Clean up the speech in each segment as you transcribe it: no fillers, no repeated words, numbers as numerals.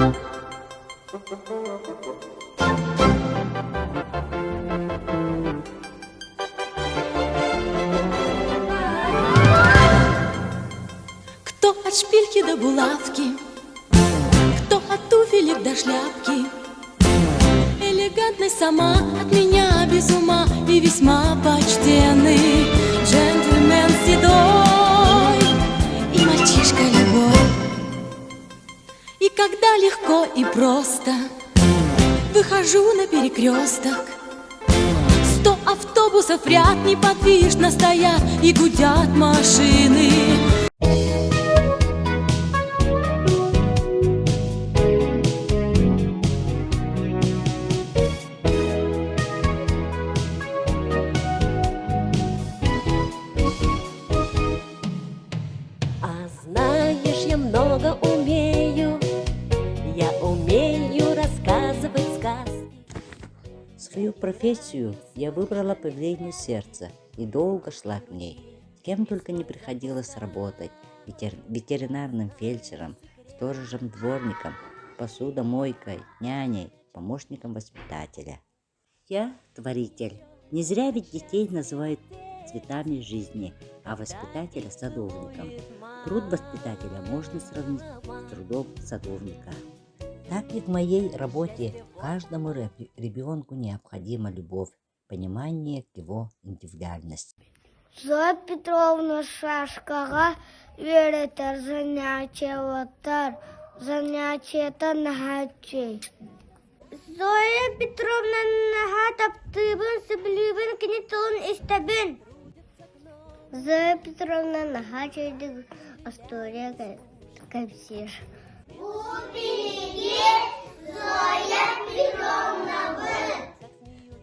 Кто от шпильки до булавки, кто от туфелек до шляпки, элегантный сама, от меня без ума и весьма почтенный джентльмен седой и мальчишка любой. И когда легко и просто выхожу на перекресток, 100 автобусов в ряд неподвижно стоят и гудят машины. Знаешь, я много умею, я умею рассказывать сказки. Свою профессию я выбрала по велению сердца и долго шла к ней. С кем только не приходилось работать: ветеринарным фельдшером, сторожем, дворником, посудомойкой, няней, помощником воспитателя. Я творитель. Не зря ведь детей называют цветами жизни, а воспитателя садовником. Труд воспитателя можно сравнить с трудом садовника. Так и в моей работе каждому ребенку необходима любовь, понимание к его индивидуальности. Зоя Петровна Шашкаға веретер занятие нахачей. Зоя Петровна наха таптыбын, сыблыбын, кенетолын истебін. Зоя Петровна наха чайдық история кәпсер.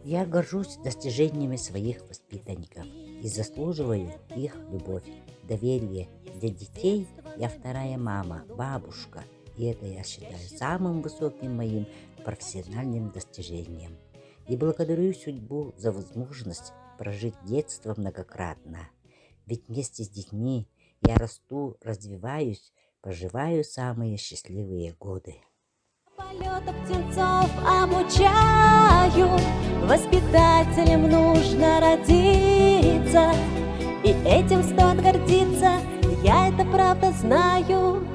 Я горжусь достижениями своих воспитанников и заслуживаю их любовь, доверие. Для детей я вторая мама, бабушка, и это я считаю самым высоким моим профессиональным достижением. И благодарю судьбу за возможность прожить детство многократно. Ведь вместе с детьми я расту, развиваюсь, поживаю самые счастливые годы. Полетов птенцов обучаю, воспитателем нужно родиться, и этим стоит гордиться, я это правда знаю.